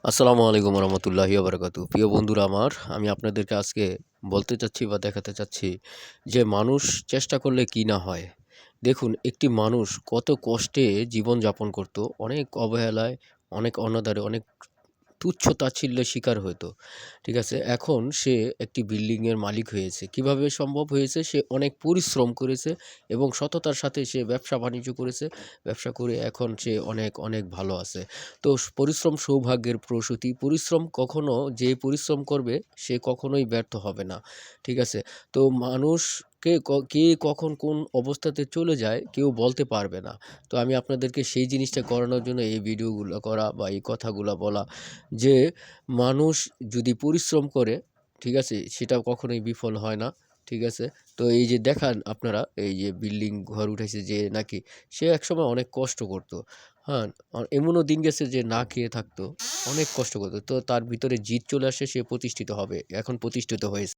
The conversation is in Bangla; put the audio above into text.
আসসালামু আলাইকুম রহমতুল্লাহি বারাকাতু। প্রিয় বন্ধুরা আমার, আমি আপনাদেরকে আজকে বলতে চাচ্ছি বা দেখাতে চাচ্ছি যে মানুষ চেষ্টা করলে কি না হয়। দেখুন, একটি মানুষ কত কষ্টে জীবনযাপন করত, অনেক অবহেলায়, অনেক অনাদারে, অনেক তুচ্ছ তাচ্ছিল্যের শিকার হতো। ঠিক আছে? এখন সে একটি বিল্ডিংয়ের মালিক হয়েছে। কিভাবে সম্ভব হয়েছে? সে অনেক পরিশ্রম করেছে এবং সততার সাথে সে ব্যবসা-বাণিজ্য করেছে। ব্যবসা করে এখন সে অনেক, অনেক ভালো আছে। তো পরিশ্রম সৌভাগ্যের প্রসূতি। পরিশ্রম কখনো যে পরিশ্রম করবে সে কখনোই ব্যর্থ হবে না। ঠিক আছে? তো মানুষকে কে কখন কোন অবস্থাতে চলে যায় কেউ বলতে পারবে না। তো আমি আপনাদেরকে সেই জিনিসটা করানোর জন্য এই ভিডিওগুলো করা বা এই কথাগুলা বলা যে মানুষ যদি পরিশ্রম করে, ঠিক আছে? সেটা কখনোই বিফল হয় না। ঠিক আছে? তো এই যে দেখান আপনারা, এই যে বিল্ডিং ঘর উঠাইছে যে নাকি, সে একসময় অনেক কষ্ট করত। হ্যাঁ? এমনও দিন গেছে যে না খেয়ে থাকতো, অনেক কষ্ট করত। তো তার ভিতরে জিদ চলে আসে, সে প্রতিষ্ঠিত হবে। এখন প্রতিষ্ঠিত হয়েছে।